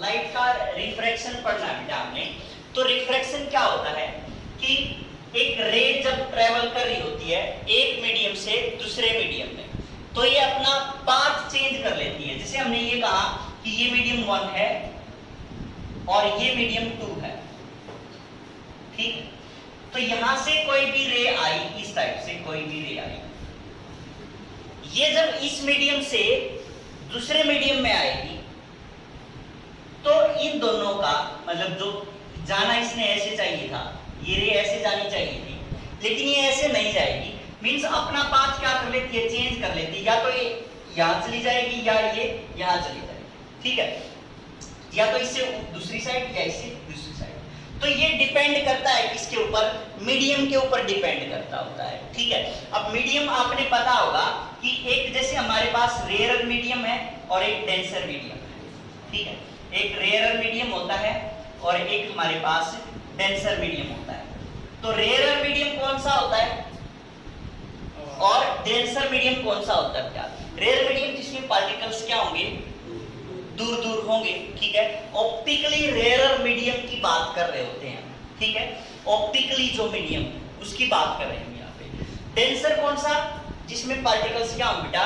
Light का refraction पढ़ना है बेटा हमने। तो रिफ्रैक्शन क्या होता है कि एक रे जब ट्रेवल कर रही होती है एक मीडियम से दूसरे मीडियम में, तो ये अपना पाथ चेंज कर लेती है। जैसे हमने ये कहा कि ये मीडियम 1 है और ये मीडियम 2 है, ठीक है। तो यहां से कोई भी रे आई, इस टाइप से कोई भी रे आई, ये जब इस मीडियम से दूसरे मीडियम में आएगी तो इन दोनों का मतलब जो जाना इसने ऐसे चाहिए था, ये रे ऐसे जानी चाहिए थी, लेकिन ये ऐसे नहीं जाएगी। मींस अपना पाथ क्या कर लेती है, चेंज कर लेती है। या तो ये यहां चली जाएगी या ये यहां चली जाएगी, ठीक है। या तो इससे दूसरी साइड या इससे दूसरी साइड। तो ये डिपेंड करता है किसके ऊपर, मीडियम के ऊपर डिपेंड करता होता है, ठीक है। अब मीडियम आपने पता होगा कि एक जैसे हमारे पास रेयर मीडियम है और एक डेंसर मीडियम है, ठीक है। एक रेयर मीडियम होता है और एक हमारे पास डेंसर मीडियम होता है। तो रेयर मीडियम कौन सा होता है और डेंसर मीडियम कौन सा होता है क्या? रेयर मीडियम जिसमें पार्टिकल्स क्या होंगे, दूर दूर होंगे, ठीक है। ऑप्टिकली रेयर मीडियम की बात कर रहे होते हैं, ठीक है। ऑप्टिकली जो मीडियम उसकी बात कर रहे हैं यहाँ पे। डेंसर कौन सा, जिसमें पार्टिकल्स क्या होंगे बेटा,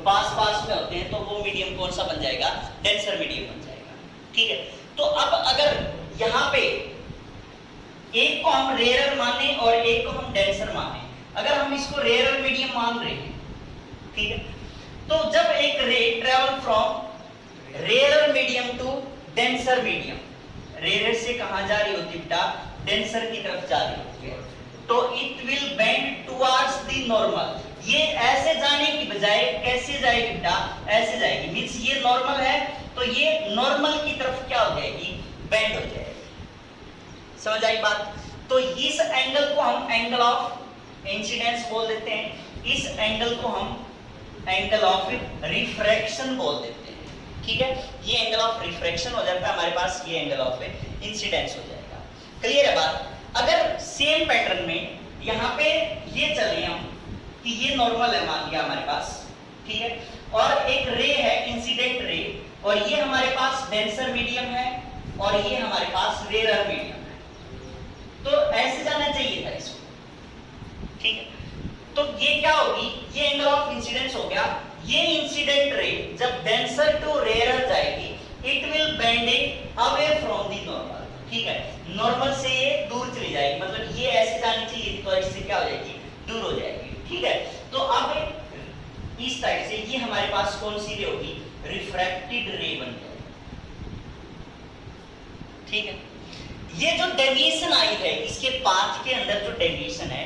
पास पास में होते हैं, तो वो मीडियम कौन सा बन जाएगा, डेंसर मीडियम बन जाएगा, ठीक है। तो अब अगर यहाँ पे एक को हम रेयर माने और एक को हम डेंसर माने, अगर हम इसको रेयर मीडियम मान रहे हैं, ठीक है, तो जब एक ray travel from rare medium to denser medium, rare से कहां जा रही होती बेटा, डेंसर की तरफ जा रही होती है, तो it will bend towards the normal. ये ऐसे जाने की बजाय कैसे जाएगी बेटा, ऐसे जाएगी। मींस ये नॉर्मल है तो ये नॉर्मल की तरफ क्या हो जाएगी, बेंड हो जाएगी। समझ आई बात? तो इस एंगल को हम एंगल ऑफ इंसिडेंस बोल देते हैं, इस एंगल को हम एंगल ऑफ रिफ्रैक्शन बोल देते हैं, ठीक है। ये एंगल ऑफ रिफ्रैक्शन हो जाता है हमारे पास, ये एंगल ऑफ इंसिडेंस हो जाएगा। क्लियर है बात? अगर सेम पैटर्न में यहाँ पे ये चले हम कि ये नॉर्मल है मान लिया हमारे पास, ठीक है, और एक रे है इंसिडेंट रे, और ये हमारे पास डेंसर मीडियम है और ये हमारे पास रेयर मीडियम है, तो ऐसे जाना चाहिए था इसको, ठीक है। तो ये क्या होगी, ये एंगल ऑफ इंसिडेंस हो गया। ये इंसिडेंट रे जब डेंसर टू रेयर जाएगी, it will bend away from the normal, ठीक है। नॉर्मल से ये दूर चली जाएगी, मतलब ये ऐसे जानी चाहिए तो इससे क्या हो जाएगी, दूर हो जाएगी, ठीक है। तो अब इस साइड से ये हमारे पास कौन सी रे होगी, रिफ्रैक्टेड रे बन जाएगी, ठीक है। ये जो डेविएशन आई है, इसके पाथ के अंदर जो डेविएशन है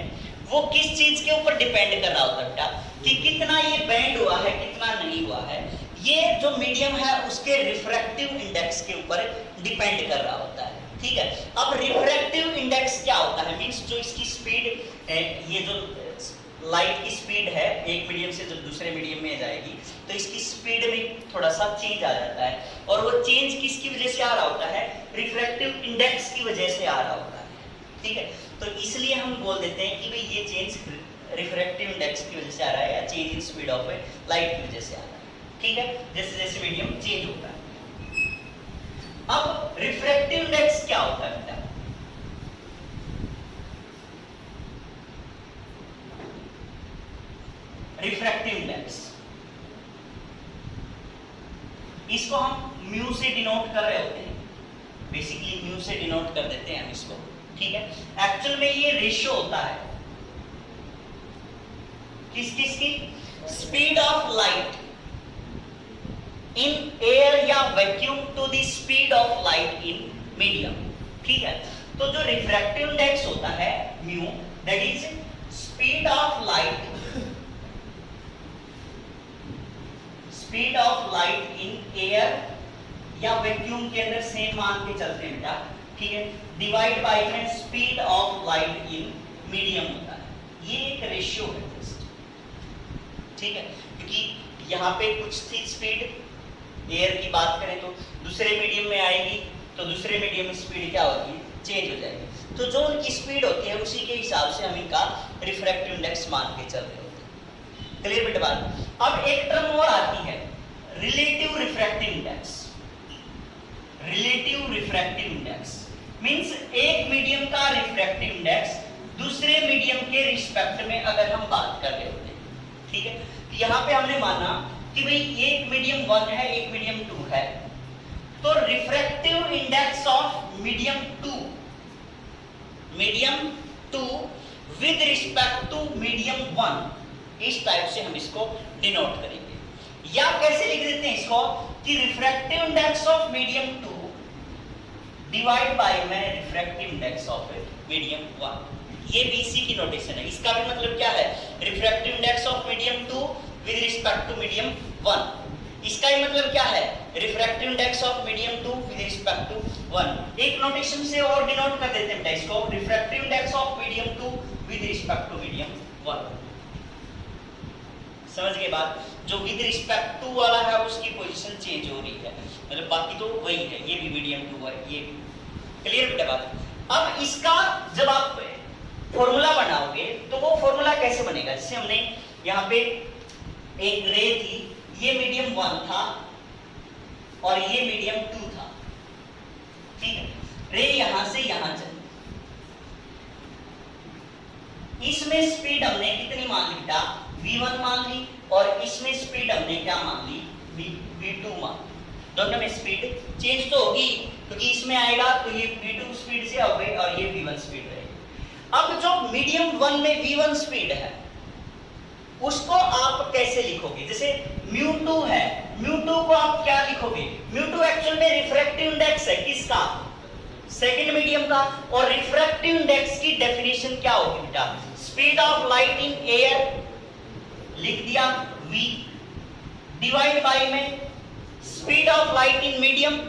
वो किस चीज के ऊपर डिपेंड कर रहा होता है बेटा, कि कितना ये बेंड हुआ है कितना नहीं हुआ है। ये जो मीडियम है उसके रिफ्रैक्टिव इंडेक्स के ऊपर डिपेंड कर रहा होता है, ठीक है। अब रिफ्रैक्टिव इंडेक्स क्या होता है, मींस जो इसकी स्पीड है, ये जो लाइट की स्पीड है एक मीडियम से जब दूसरे मीडियम में जाएगी तो इसकी स्पीड में थोड़ा सा चेंज आ जाता है, और वो चेंज किसकी वजह से आ रहा होता है, रिफ्रैक्टिव इंडेक्स की वजह से आ रहा होता है, ठीक है। तो इसलिए हम बोल देते हैं कि भाई ये चेंज रिफ्रैक्टिव इंडेक्स की वजह से आ रहा है या change in speed of light की वजह से आ रहा है, ठीक है, जैसे जैसे मीडियम चेंज होता है। अब रिफ्रैक्टिव इंडेक्स क्या होता है बेटा, रिफ्रैक्टिव इंडेक्स, इसको हम म्यू से डिनोट कर रहे होते हैं, बेसिकली म्यू से डिनोट कर देते हैं हम इसको, ठीक है। एक्चुअल में ये रेशियो होता है किस किस की, speed of light in air या vacuum to the speed of light in medium, ठीक है। तो जो रिफ्रैक्टिव इंडेक्स होता है mu, that is speed of light, speed of light in air या वैक्यूम के अंदर सेम मान के चलते हैं बेटा, ठीक है, डिवाइड बाय में speed of light in medium होता है। ये एक रेशियो है जस्ट, ठीक है, क्योंकि यहाँ पे कुछ थी स्पीड, एयर की बात करें तो दूसरे मीडियम में आएगी तो दूसरे मीडियम में स्पीड क्या होगी, चेंज हो जाएगी। तो जो उनकी स्पीड होती है उसी के हिसाब से हम इनका रिफ्रैक्टिव इंडेक्स मान के चल रहे होते हैं। क्लियर बेटा बात? अब एक टर्म और आती है relative refractive index. Refractive index means एक मीडियम का रिफ्रैक्टिव इंडेक्स दूसरे मीडियम के रिस्पेक्ट में अगर हम बात कर रहे होते हैं, ठीक है। यहाँ पे हमने माना कि भाई एक मीडियम 1 है, एक मीडियम 2 है, तो refractive index of medium 2 with respect to medium 1, इस टाइप से हम इसको डिनोट करेंगे। या कैसे लिख देते हैं इसको कि refractive index of medium 2 divide by में रिफ्रैक्टिव इंडेक्स ऑफ मीडियम 1। ये बीसी की नोटेशन है। इसका भी मतलब क्या है, refractive index of medium 2 with respect to medium 1। इसका ही मतलब क्या है, refractive index of medium 2 with respect to 1। एक नोटेशन से और डिनोट कर देते हैं इसको, refractive index of medium 2 with respect to medium 1। समझ गए बात? जो विद रिस्पेक्ट टू वाला है उसकी पोजीशन चेंज हो रही है, मतलब बाकी तो वही है, ये भी मीडियम 2 है, ये भी। क्लियर बेटा बात? अब इसका जब आप फॉर्मूला बनाओगे तो वो फॉर्मूला कैसे बनेगा, जैसे हमने यहाँ पे एक रे थी, ये मीडियम 1 था और ये मीडियम 2 था, ठीक है। रे यहां से यहां चली, इसमें स्पीड हमने कितनी मान ली बेटा, v1 मान ली, और इसमें स्पीड हमने क्या मान ली, v2 मान ली। दोनों में स्पीड चेंज तो होगी क्योंकि इसमें आएगा तो ये v2 स्पीड से आओगे और ये v1 स्पीड रहेगी। अब जो मीडियम 1 में v1 स्पीड है उसको आप कैसे लिखोगे, जैसे μ2 है, μ2 को आप क्या लिखोगे, μ2 एक्चुअल में रिफ्रैक्टिव इंडेक्स है किसका, सेकंड मीडियम का। और रिफ्रैक्टिव इंडेक्स की डेफिनेशन क्या होगी बेटा, speed of light in air लिख दिया v डिवाइड बाय में speed of light in medium.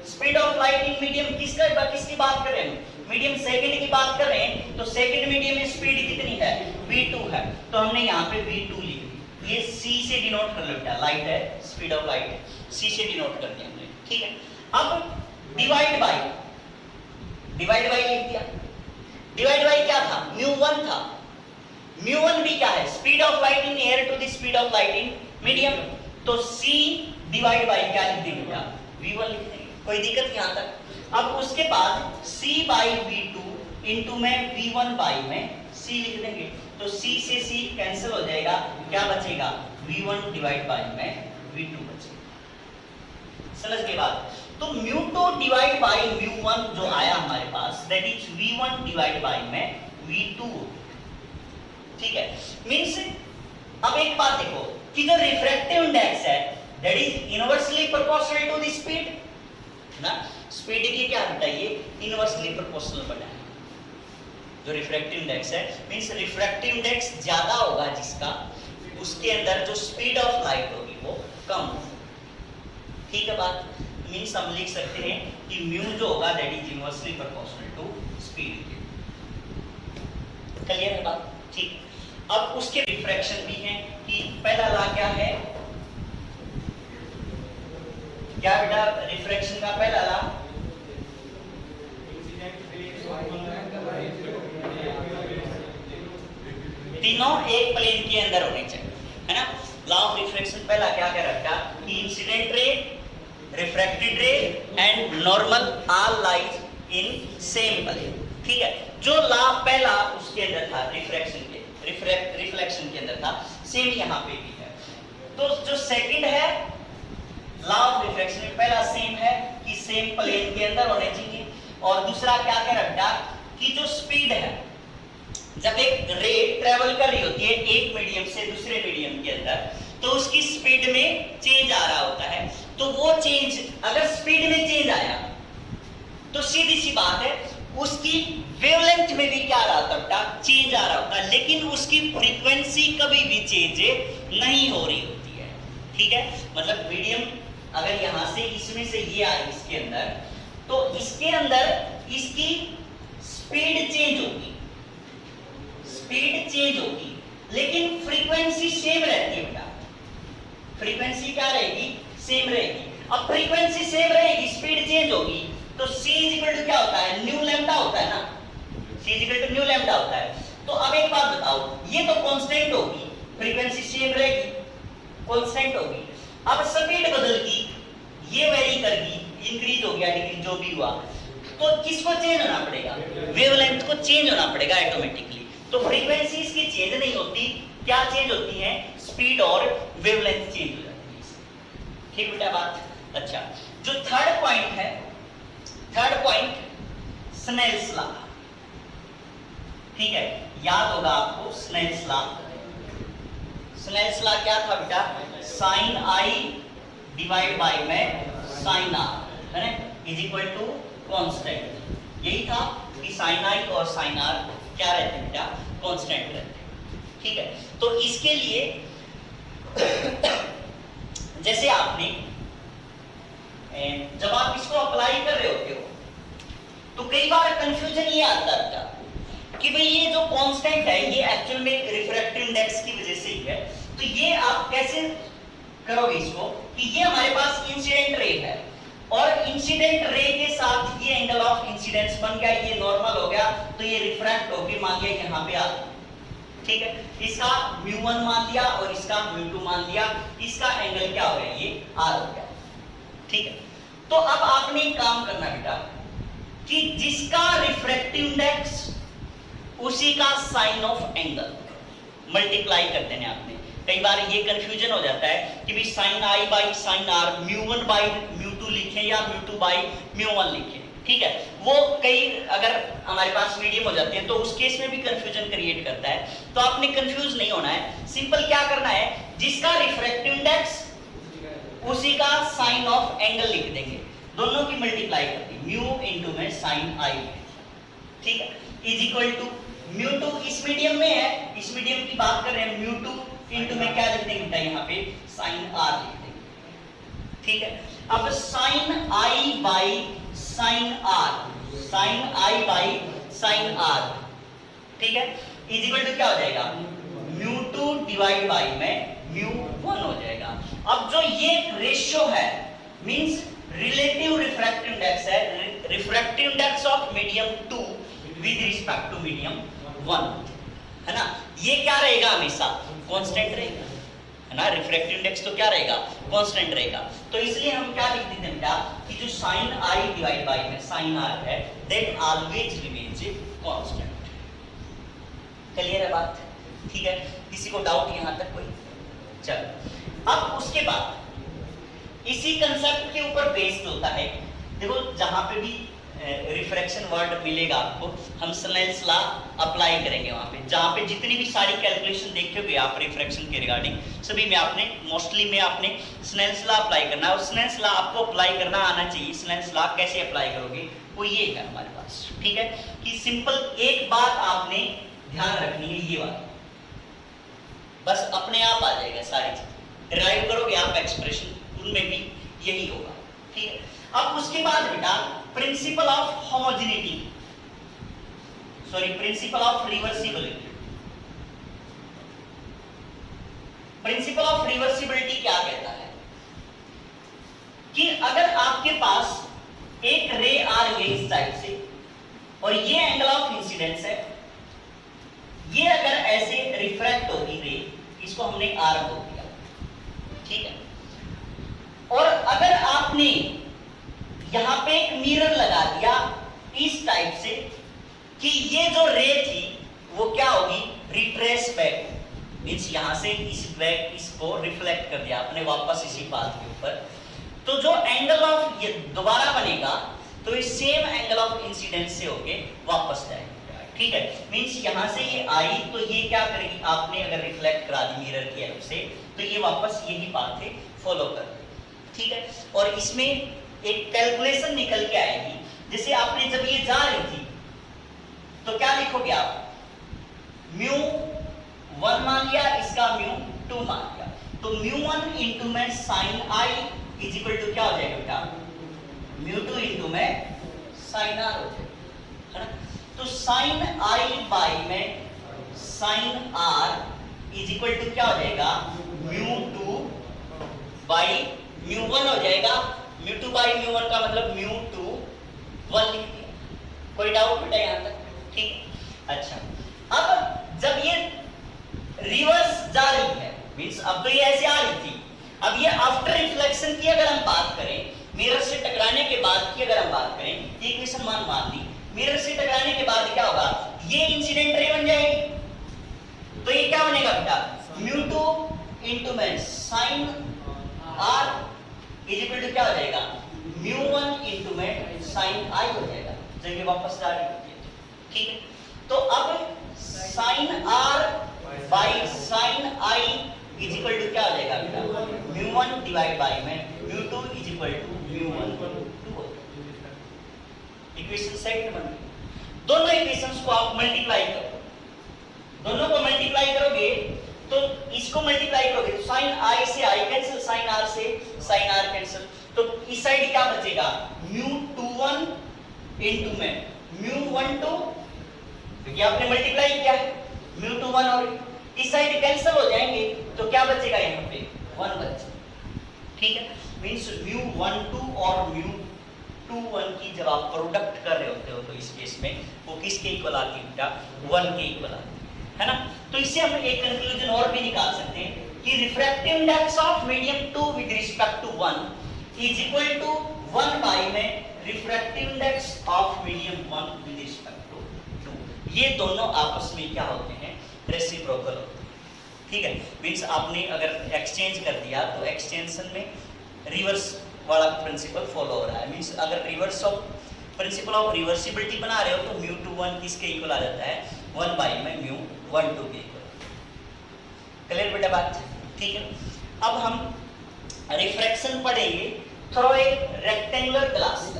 Speed of light in medium किसकी बात कर रहे हैं, मीडियम सेकंड की बात कर रहे हैं, तो सेकंड मीडियम में स्पीड कितनी है, v2 है, तो हमने यहाँ पे v2 लिख दी। ये c से डिनोट कर लो बेटा, लाइट है, स्पीड ऑफ लाइट है, c से डिनोट कर दिया हमने, ठीक है। अब डिवाइड बाय लिख दिया। डिवाइड बाय क्या था, μ1 था, μ1 भी क्या है, speed of light in air to the speed of light in medium, तो c डिवाइड बाय क्या लिख देंगे बेटा, v1 लिख देंगे, कोई दिक्कत यहाँ तक। अब उसके बाद c बाई v2 इंटू में v1 बाई में c लिख देंगे, तो c से c कैंसिल हो जाएगा, क्या बचेगा, v1 डिवाइड बाई में v2 बचेगा। समझ गए बात? तो μ2 डिवाइड बाई μ1 जो आया हमारे पास, that is v1 divide by में v2, ठीक है। मींस अब एक बात देखो कि जो रिफ्रैक्टिव इंडेक्स है that is inversely proportional to the speed ना, स्पीड की क्या बताइए, इनवर्सली प्रोपोर्शनल बना है। जो रिफ्रैक्टिव इंडेक्स है मींस रिफ्रैक्टिव इंडेक्स ज्यादा होगा जिसका, उसके अंदर जो स्पीड ऑफ लाइट होगी वो कम होगी, ठीक है बात। मींस हम लिख सकते हैं कि म्यू जो होगा that is inversely proportional to speed. Clear है बात? ठीक। अब उसके रिफ्रैक्शन भी हैं कि पहला लॉ क्या है, क्या बेटा, रिफ्रैक्शन का पहला लॉ, तीनों एक प्लेन के अंदर होने चाहिए, है ना। लॉ ऑफ रिफ्रैक्शन पहला क्या कह रखा कि incident ray, refracted ray and normal all lies in same plane, ठीक है। जो लॉ पहला उसके अंदर था रिफ्रैक्शन के, रिफ्लेक्शन के अंदर था, सेम यहाँ पे भी है। तो जो सेकंड है लॉ ऑफ रिफ्रैक्शन में, पहला सेम है कि सेम प्लेन के अंदर होने चाहिए, और दूसरा क्या कह रखा कि जो स्पीड है, जब एक रे ट्रेवल कर रही होती है एक मीडियम से दूसरे मीडियम के अंदर, तो उसकी स्पीड में चेंज आ रहा होता है, तो वो चेंज अगर स्पीड में चेंज आया तो सीधी सी बात है उसकी वेवलेंथ में भी क्या आ रहा होता है, चेंज आ रहा होता है, लेकिन उसकी फ्रीक्वेंसी कभी भी चेंज नहीं हो रही होती है, ठीक है। मतलब मीडियम अगर यहां से इसमें से ये आए इसके अंदर, तो इसके अंदर इसकी स्पीड चेंज होगी, लेकिन फ्रीक्वेंसी सेम रहती है बेटा, फ्रीक्वेंसी क्या रहेगी, सेम रहेगी। अब फ्रीक्वेंसी सेम रहेगी, स्पीड चेंज होगी, तो c इक्वल टू क्या होता है, न्यू लैम्डा होता है ना, c equal to nu lambda होता है। तो अब एक बात बताओ, ये तो कांस्टेंट होगी, फ्रीक्वेंसी सेम रहेगी, कांस्टेंट होगी। अब स्पीड बदल गई, ये वेरी कर गई, इंक्रीज हो गया गया डिग्री जो भी हुआ, तो किसको चेंज होना पड़ेगा? वेवलेंथ को चेंज होना पड़ेगा ऑटोमेटिकली। तो फ्रीक्वेंसी इसकी चेंज नहीं होती, क्या चेंज होती है? स्पीड और वेवलेंथ चेंज हो जाती है। ठीक बेटा बात? अच्छा, जो थर्ड पॉइंट है, थर्ड पॉइंट स्नेल्स लॉ। ठीक है, याद होगा आपको स्नेल्स लॉ। स्नेल्स लॉ क्या था बेटा? साइन आई डिवाइड बाय में साइन आर, है ना, इज इक्वल टू कांस्टेंट। यही था कि साइन आई और साइन आर क्या रहते हैं बेटा? कांस्टेंट रहते हैं। ठीक है, तो इसके लिए जैसे आपने जब आप इसको अप्लाई कर रहे होते हो तो कई बार कंफ्यूजन ये आता है कि भाई ये जो कांस्टेंट है ये एक्चुअल में रिफ्रैक्टिव इंडेक्स की वजह से ही है। तो ये आप कैसे करोगे इसको कि ये हमारे पास इंसिडेंट रे है और इंसिडेंट रे के साथ ये एंगल ऑफ इंसिडेंस बन गया, ये नॉर्मल हो गया, तो ये रिफ्रैक्ट होके मान लिया यहाँ पे आ गया। ठीक है, इसका μ1 मान लिया और इसका μ2 मान लिया, इसका एंगल क्या हो गया? ये r हो गया। ठीक है, तो अब आपने एक काम करना बेटा कि जिसका रिफ्रैक्टिव इंडेक्स उसी का साइन ऑफ एंगल मल्टीप्लाई कर देने आपने। कई बार ये कंफ्यूजन हो जाता है कि भाई sine i by sine r μ1 by μ2 लिखें या μ2 बाई μ1 लिखें। ठीक है, वो कई अगर हमारे पास मीडियम हो जाते हैं तो उस केस में भी कंफ्यूजन क्रिएट करता है। तो आपने कंफ्यूज नहीं होना है, सिंपल क्या करना है, जिसका रिफ्रैक्टिव इंडेक्स उसी का साइन ऑफ एंगल लिख देंगे, दोनों की मल्टीप्लाई कर दी, म्यू इनटू में साइन आई। ठीक है, इज इक्वल टू μ2 इस मीडियम में है, इस मीडियम की बात कर रहे हैं, μ2 इनटू में क्या लिख देंगे यहाँ पे? साइन r लिख देंगे। ठीक है, अब sine i by sine r, sine i by sine r, ठीक है, इज इक्वल टू क्या हो जाएगा? μ2 डिवाइड बाई में μ1 हो जाएगा। अब जो ये रेशियो है मींस रिलेटिव रिफ्रैक्टिव इंडेक्स है, refractive index of medium 2 with respect to medium 1, है ना, ये क्या रहेगा? हमेशा कांस्टेंट रहेगा, है ना। रिफ्रैक्टिव इंडेक्स तो क्या रहेगा? कांस्टेंट रहेगा। तो इसलिए हम क्या लिख देते हैं बेटा कि जो साइन आई डिवाइड बाय में साइन आर है that always remains constant. Clear है बात? ठीक है, किसी को डाउट यहां तक कोई? चलो, अब उसके बाद इसी कंसेप्ट के ऊपर बेस्ड होता है, देखो जहां पे भी रिफ्रैक्शन वर्ड मिलेगा आपको, हम स्नेल्स लॉ अप्लाई करेंगे वहां पे। जहां पे जितनी भी सारी कैलकुलेशन देखोगे आप रिफ्रैक्शन के रिगार्डिंग, सभी में आपने मोस्टली में आपने स्नेल्स लॉ अप्लाई करना है। और स्नेल्स लॉ आपको अप्लाई करना आना चाहिए। स्नेल्स लॉ कैसे अप्लाई करोगे वो ये है हमारे पास। ठीक है, कि सिंपल एक बात आपने ध्यान रखनी है, ये बात बस अपने आप आ जाएगा, सारी चीज डिराइव करोगे आप एक्सप्रेशन, उनमें भी यही होगा। ठीक है, अब उसके बाद बेटा principle of homogeneity, sorry principle of reversibility. Principle of reversibility क्या कहता है कि अगर आपके पास एक रे आ रही है इस साइड से और ये एंगल ऑफ इंसिडेंस है, ये अगर ऐसे रिफ्रैक्ट होगी रे, इसको हमने आर बोल दिया। ठीक है, और अगर आपने यहां पे एक मिरर लगा दिया इस टाइप से कि ये जो रे थी वो क्या होगी? रिट्रेस बैक, मींस यहां से इस बैक इसको रिफ्लेक्ट कर दिया आपने वापस इसी पाथ के ऊपर, तो जो एंगल ऑफ ये दोबारा बनेगा तो इस सेम एंगल ऑफ इंसिडेंस से होके वापस जाएगा। ठीक है, मींस यहां से ये आई तो ये क्या करेगी? आपने अगर रिफ्लेक्ट करा दी मिरर की हेल्प से तो ये वापस यही पाथ है फॉलो कर। ठीक है, और इसमें एक कैलकुलेशन निकल के आएगी, जैसे आपने जब ये जा रही थी तो क्या लिखोगे आप? μ1 मान लिया, इसका μ2 मान लिया, तो μ1 इनटू में sine i is equal to क्या हो जाएगा बेटा? μ2 इनटू में साइन आर हो जाएगा, है ना। तो साइन आई बाई में sine r is equal to क्या हो जाएगा? μ2 बाई μ1 हो जाएगा। μ2 बाई μ1 का मतलब μ2 1 लिख दिया। कोई डाउट बेटा यहां तक? ठीक, अच्छा, अब जब ये रिवर्स जा रही है मींस अब तो ये ऐसे आ रही थी, अब ये आफ्टर रिफ्लेक्शन की अगर हम बात करें मिरर से टकराने के बाद की अगर हम बात करें, ये इक्वेशन मान ली, मिरर से टकराने के बाद क्या होगा, ये इंसिडेंट रे बन जाएगी। तो ये क्या बनेगा बेटा, μ2 इनटू में sin r is equal to क्या हो जाएगा, μ1 इनटू में sin i हो जाएगा, जब ये वापस जा रही होती है। ठीक है, तो अब sin r by sin i is equal to क्या हो जाएगा बेटा, μ1 डिवाइड बाई में μ2 is equal to μ1 2। Equation second बन गई। दोनों इक्वेशंस को आप मल्टीप्लाई करो, दोनों को मल्टीप्लाई करोगे तो इसको मल्टीप्लाई करोगे तो sin i से i कैंसिल, sin r से sin r कैंसिल, तो इस साइड क्या बचेगा, μ21 इनटू में μ12, क्योंकि आपने मल्टीप्लाई किया है μ21 और इस साइड कैंसिल हो जाएंगे तो क्या बचेगा, यहाँ पे 1 बचेगा। ठीक है, मींस μ12 और μ21 की जब आप प्रोडक्ट कर रहे होते हो तो इस केस में वो किसके इक्वल आती है बेटा, 1 के इक्वल आती है ना। तो इससे हम एक कंक्लूजन और भी निकाल सकते हैं कि refractive index of medium 2 with respect to 1 is equal to 1 by में refractive index of medium 1 with respect to 2। ये दोनों आपस में क्या होते हैं, रेसिप्रोकल होते हैं। ठीक है, मींस आपने अगर एक्सचेंज कर दिया तो एक्सटेंशन में रिवर्स वाला प्रिंसिपल फॉलो हो रहा है। मींस अगर reverse of principle of reversibility बना रहे हो तो μ21 किसके इक्वल आ जाता है, 1 बाई में μ12 के इक्वल। क्लियर बेटा बात? ठीक है, अब हम रिफ्रैक्शन पढ़ेंगे through a rectangular glass.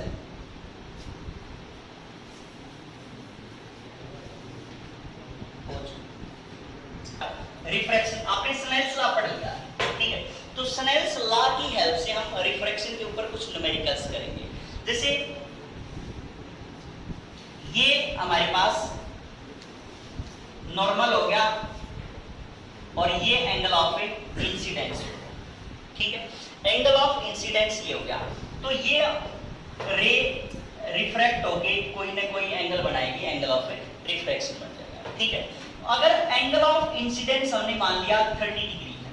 Refraction आपने स्नेल्स लॉ पढ़ लिया, ठीक है, तो स्नेल्स लॉ की हेल्प से हम रिफ्रैक्शन के ऊपर कुछ न्यूमेरिकल्स करेंगे। जैसे ये हमारे पास नॉर्मल हो गया और ये एंगल ऑफ इंसिडेंस, ठीक है, एंगल ऑफ इंसिडेंस ये हो गया, तो ये रे रिफ्रैक्ट होके कोई ना कोई एंगल बनाएगी, एंगल ऑफ रिफ्रैक्शन बन जाएगा। ठीक है, अगर एंगल ऑफ इंसिडेंस हमने मान लिया 30 डिग्री है,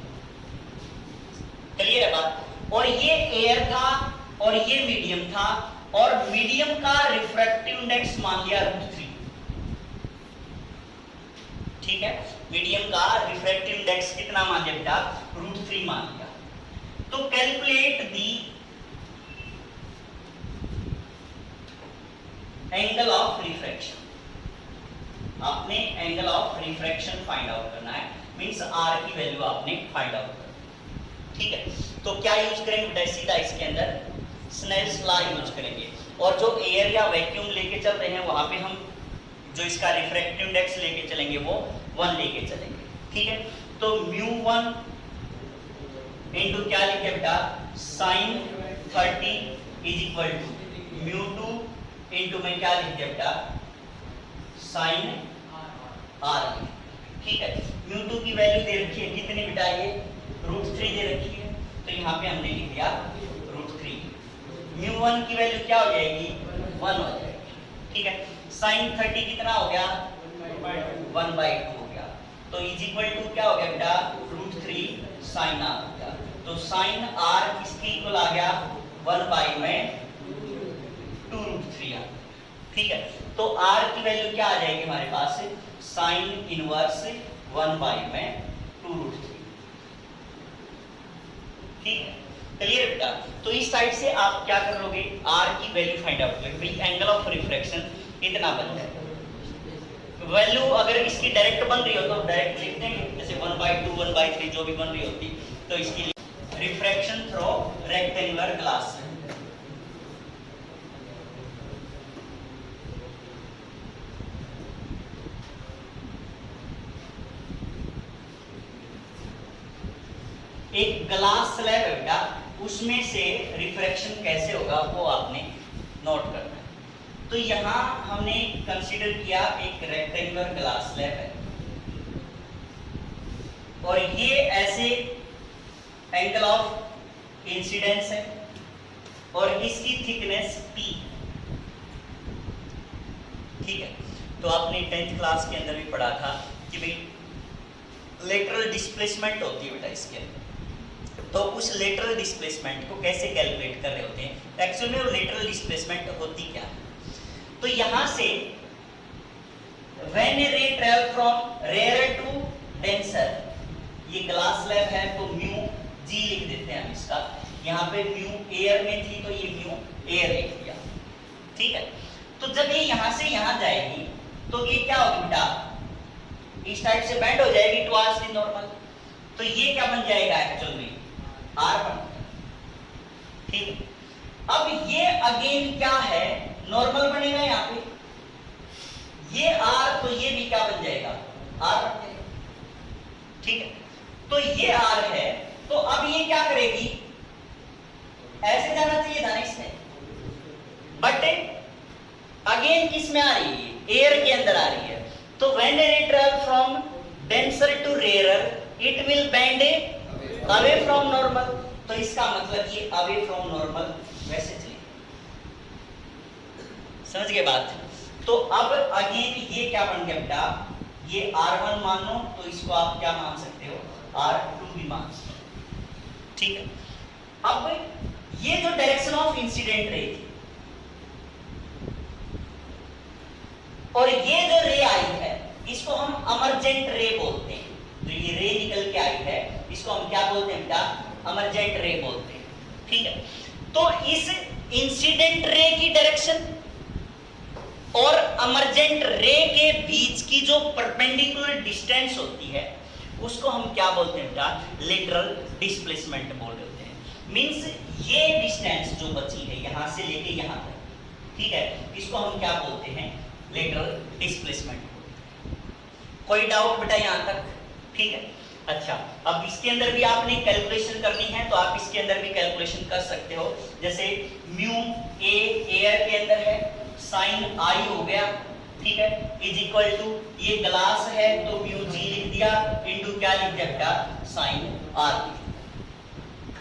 क्लियर है बात, और ये एयर था और ये मीडियम था और मीडियम का रिफ्रैक्टिव इंडेक्स मान लिया √3। ठीक है, मीडियम का रिफ्रैक्टिव इंडेक्स कितना मान लिया बेटा, √3 मान लिया। तो calculate the angle of refraction, आपने angle of refraction find out करना है, मींस r की वैल्यू आपने फाइंड आउट करना। ठीक है, तो क्या यूज करेंगे बेटा, सीधा इसके अंदर स्नेल्स लॉ यूज करेंगे, और जो एयर या वैक्यूम लेके चल रहे हैं वहां पे हम जो इसका रिफ्रैक्टिव इंडेक्स लेके चलेंगे वो 1 लेके चलेंगे। ठीक है, तो μ1 इनटू क्या लिखे बेटा, sin 30 is equal to μ2 into में क्या लिख दिया बेटा, sin r। ठीक है, μ2 की वैल्यू दे रखी है कितनी बेटा, ये √3 दे रखी है, तो यहाँ पे हमने लिख दिया √3। μ1 की वैल्यू क्या हो जाएगी, 1 हो जाएगी। ठीक है, sin 30 कितना हो गया, 1/2 हो गया, तो इज इक्वल टू क्या हो गया बेटा, √3 sin r हो गया। तो sin r किसके इक्वल आ गया, 1 बाई में 2√3 आ। ठीक है, तो r की वैल्यू क्या आ जाएगी हमारे पास, sin इनवर्स 1 बाई में 2√3। ठीक है, क्लियर बेटा। तो इस साइड से आप क्या कर लोगे, r की वैल्यू फाइंड आउट करोगे, भाई एंगल ऑफ रिफ्रैक्शन इतना बनता है। वैल्यू अगर इसकी डायरेक्ट बन रही हो तो डायरेक्ट लिख देंगे, जैसे 1/2 1/3 जो भी बन रही होती, तो इसकी रिफ्रैक्शन थ्रू रेक्टेंगुलर ग्लास। एक ग्लास स्लैब है बेटा, उसमें से रिफ्रैक्शन कैसे होगा वो आपने नोट करना है। तो यहाँ हमने कंसीडर किया एक रेक्टेंगुलर ग्लास स्लैब है और ये ऐसे एंगल ऑफ इंसिडेंस है और इसकी थिकनेस p। ठीक है, तो आपने 10th क्लास के अंदर भी पढ़ा था कि भाई लेटरल डिस्प्लेसमेंट होती है बेटा इसके अंदर, तो उस लेटरल डिस्प्लेसमेंट को कैसे कैलकुलेट कर रहे होते हैं, एक्चुअल में वो लेटरल डिस्प्लेसमेंट होती क्या है। तो यहां से when a ray travel from rare to denser, ये ग्लास स्लैब है तो म्यू जी लिख देते हैं हम इसका, यहाँ पे म्यू एयर में थी तो ये म्यू एयर लिख दिया, ठीक है। तो जब ये यहां से यहां जाएगी तो ये क्या होगी बेटा, इस टाइप से बेंड हो जाएगी टुवर्ड्स द नॉर्मल, तो ये क्या बन जाएगा एक्चुअल में आर बन, ठीक है। अब ये अगेन क्या है, नॉर्मल बनेगा यहाँ पे, ये आर तो ये भी क्या बन जाएगा आर बन जाएगा, ठीक है। तो ये आर है, तो अब ये क्या करेगी, ऐसे जाना चाहिए था ना इसमें, बट अगेन किस में आ रही है, एयर के अंदर आ रही है। तो when a ray travel from denser to rarer it will bend away from normal, तो इसका मतलब ये अवे फ्रॉम नॉर्मल वैसे चलेगी, समझ गए बात। तो अब अगेन ये क्या बन गया बेटा, ये R1 मान लो तो इसको आप क्या मान सकते हो, R2 भी मान सकते हो, ठीक है। अब ये जो डायरेक्शन ऑफ इंसिडेंट रे थी और ये जो रे आई है इसको हम अमरजेंट रे बोलते हैं, जो ये रे निकल के आई है इसको हम क्या बोलते हैं बेटा, अमरजेंट रे बोलते हैं, ठीक है। तो इस इंसिडेंट रे की डायरेक्शन और अमरजेंट रे के बीच की जो परपेंडिकुलर डिस्टेंस होती है उसको हम क्या बोलते हैं बेटा, लेटरल डिस्प्लेसमेंट बोल रहे होते हैं। मींस ये डिस्टेंस जो बची है यहां से लेके यहां तक, ठीक है, इसको हम क्या बोलते हैं, लेटरल डिस्प्लेसमेंट। कोई डाउट बेटा यहां तक, ठीक है। अच्छा, अब इसके अंदर भी आपने कैलकुलेशन करनी है तो आप इसके अंदर भी कैलकुलेशन कर सकते हो, जैसे म्यू ए एयर के अंदर है, साइन आई हो गया, ठीक है, इज इक्वल टू ये ग्लास है तो म्यू जी लिख दिया इनटू क्या लिख दिया बेटा, साइन आर,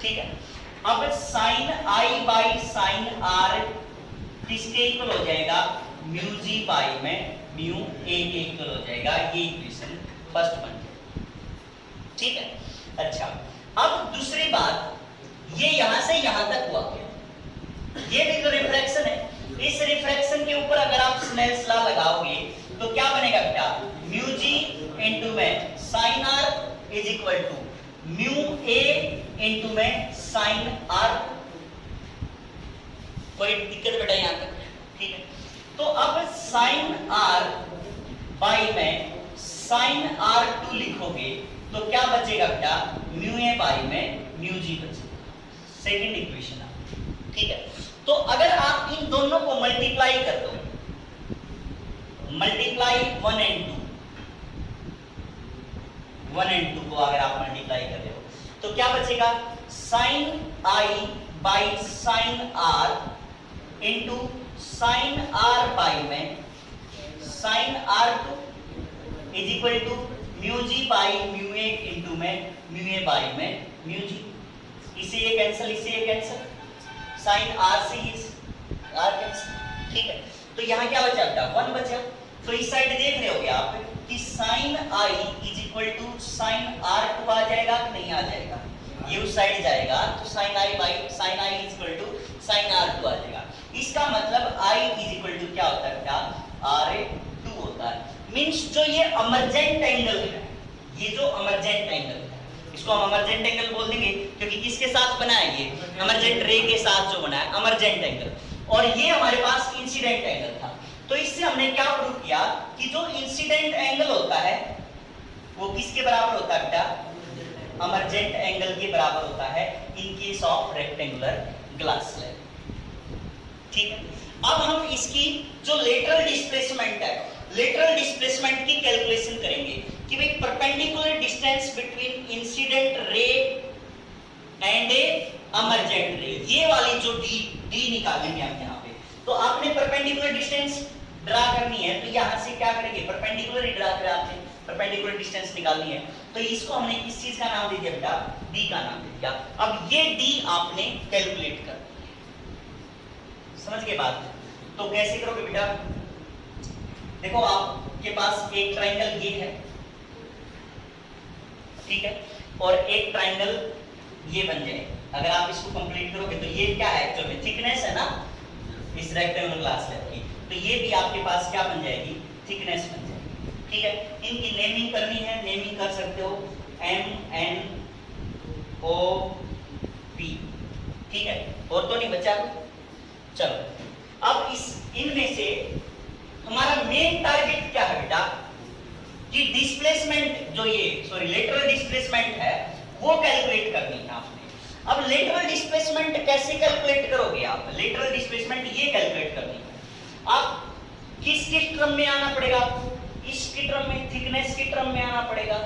ठीक है। अब sine i by sine r किसके इक्वल हो जाएगा, म्यू जी बाई में म्यू ए के इक्वल हो जाएगा, ये इक्वेशन फर्स्ट बन जाएगा, ठीक है। अच्छा, अब दूसरी बात, ये यहां से यहां तक हुआ, ये भी तो रिफ्रैक्शन है, इस रिफ्रैक्शन के ऊपर अगर आप स्नेल्स लॉ लगाओगे तो क्या बनेगा बेटा, म्यू जी इनटू में sine r is equal to mu a into में साइन आर। कोई दिक्कत बेटा यहां तक, ठीक है। तो अब साइन आर बाई में साइन आर टू लिखोगे तो क्या बचेगा बेटा, म्यू ए बाई में म्यू जी बचेगा, सेकंड इक्वेशन, ठीक है। तो अगर आप इन दोनों को मल्टीप्लाई कर दो, मल्टीप्लाई 1 and 2 को अगर आप मल्टीप्लाई कर रहे हो तो क्या बचेगा, sine i by sine r into sine r by में sine r two is equal to mu g by mu a into में म्यू ए बाई में म्यू जी, इसे ये कैंसिल, इसे ये कैंसिल, साइन आर से ये आर कैंसिल, ठीक है। तो यहाँ क्या बचा बेटा, 1 बचा। तो इस साइड देख रहे होगे आप कि sine i is equal to sine r two आ जाएगा कि नहीं आ जाएगा, ये उस साइड जाएगा तो sine i by sine i is equal to sine r two आ जाएगा। इसका मतलब आई इज इक्वल टू क्या होता है बेटा, आर ए टू होता है। मीन्स जो ये अमरजेंट एंगल है, ये जो अमरजेंट एंगल है इसको हम अमरजेंट एंगल बोल देंगे क्योंकि किसके साथ बना है, ये अमरजेंट रे के साथ जो बना है अमरजेंट एंगल, और ये हमारे पास इंसिडेंट एंगल था। तो इससे हमने क्या प्रूव किया कि जो इंसिडेंट एंगल होता है वो किसके बराबर होता है बेटा, अमरजेंट एंगल के बराबर होता है in case of rectangular glass slab, ठीक है। अब हम इसकी जो लेटरल डिस्प्लेसमेंट है, लेटरल डिस्प्लेसमेंट की कैलकुलेशन करेंगे कि भाई perpendicular distance between incident ray and a emergent ray, ये वाली जो डी निकालेंगे हम यहाँ पे। तो आपने परपेंडिकुलर डिस्टेंस ड्रा करनी है तो यहाँ से क्या करेंगे, परपेंडिकुलर ही ड्रा करें, आपने परपेंडिकुलर डिस्टेंस निकालनी है तो इसको हमने किस चीज का नाम दे दिया बेटा, डी का नाम दे दिया। अब ये डी आपने कैलकुलेट कर, समझ के बात। तो कैसे करोगे बेटा, देखो आपके पास एक ट्राइंगल ये है, ठीक है, और एक ट्राइंगल ये बन जाए। अगर आप इसको कंप्लीट करोगे तो ये क्या है एक्चुअल में थिकनेस है ना इस रेक्टेंगुलर ग्लास स्लैब की, तो ये भी आपके पास क्या बन जाएगी, थिकनेस बन जाएगी। ठीक है, इनकी नेमिंग करनी है, नेमिंग कर सकते हो MNOP। ठीक है, और तो नहीं बचा। चलो अब इस इनमें से हमारा मेन टारगेट क्या है बेटा, कि डिस्प्लेसमेंट जो ये लेटरल डिस्प्लेसमेंट है वो कैलकुलेट करनी है आपने। अब लेटरल डिस्प्लेसमेंट कैसे कैलकुलेट करोगे आप, लेटरल डिस्प्लेसमेंट ये कैलकुलेट करनी है। आप किसके टर्म में आना पड़ेगा आपको, इसके टर्म में, थिकनेस के टर्म में आना पड़ेगा,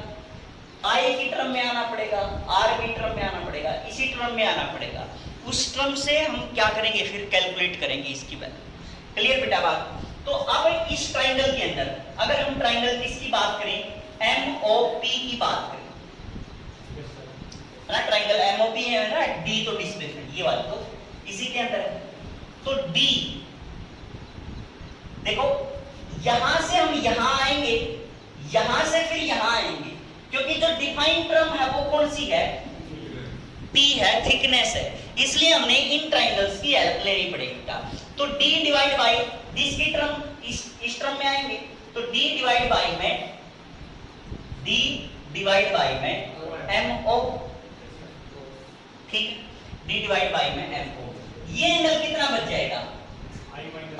आई की टर्म में आना पड़ेगा, आर की टर्म में आना पड़ेगा, इसी टर्म में आना पड़ेगा। उस टर्म से हम क्या करेंगे, फिर कैलकुलेट करेंगे इसकी वैल्यू। क्लियर बेटा बात। तो अब इस ट्राइंगल के अंदर अगर हम ट्राइंगल किसकी बात करें, MOP की बात करें ना, ट्राइंगल MOP है ना, D तो डिस्प्लेसमेंट ये वाला तो इसी के अंदर है। तो D देखो यहां से हम यहां आएंगे, यहां से फिर यहां आएंगे, क्योंकि जो डिफाइंड टर्म है वो कौन सी है, P है, थिकनेस है, इसलिए हमने इन ट्राइंगल्स की हेल्प लेनी पड़ेगी। तो D डिवाइड बाई दिस की टर्म इस टर्म में आएंगे, तो D डिवाइड बाई में MO, ठीक, D डिवाइड बाई में MO। ये एंगल कितना बच जाएगा,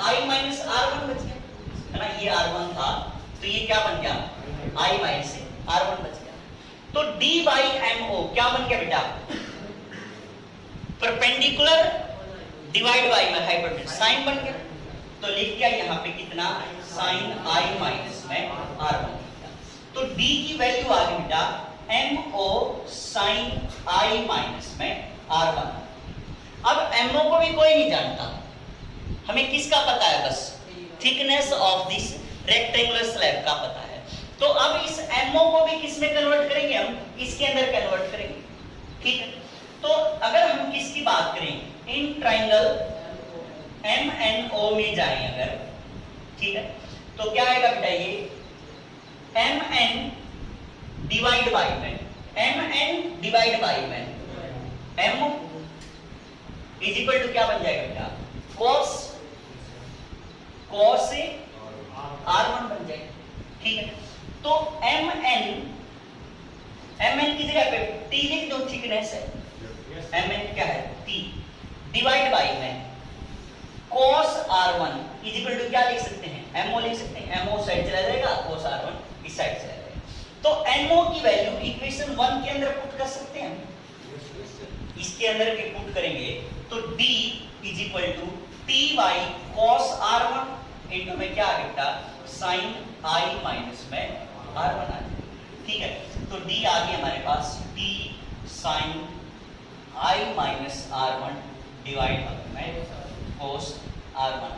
I माइनस R1 बच गया है ना, ये R1 था तो ये क्या बन गया, I माइनस R1 बच गया। तो D बाई MO क्या बन गया बेटा, परपेंडिकुलर डिवाइड बाई में हाइपोटेन्यूज, साइन बन गया। तो लिख दिया यहाँ पे कितना, साइन I माइनस में R1। तो D की वैल्यू आ गई बेटा MO साइन I माइनस में R1। अब MO को भी कोई नहीं जानता, हमें किसका पता है, बस thickness of this rectangular slab का पता है। तो अब इस MO को भी किस में कन्वर्ट करेंगे, हम इसके अंदर कन्वर्ट करेंगे। ठीक है, तो अगर हम किसकी बात करें, इन ट्राइंगल MNO में जाएं अगर, ठीक है, तो क्या आएगा बेटा, ये MN डिवाइड बाई में M इज इक्वल टू क्या बन जाएगा बेटा, cos से R1 बन जाएगा। ठीक है, तो MN की जगह पे T लिख दो, थिकनेस है, MN क्या है T, डिवाइड बाई में cos R1 is equal to क्या लिख सकते हैं, MO लिख सकते हैं, MO साइड चला जाएगा, cos R1 इस साइड चला जाएगा। तो MO की वैल्यू इक्वेशन 1 के अंदर पुट कर सकते हैं, इसके अंदर भी पुट करेंगे तो D is equal to T by cos R1 into में क्या आ गया, sin I माइनस में R1 आ जाएगा। ठीक है, तो D आ गया हमारे पास T sin I minus R1 divide में cos R1।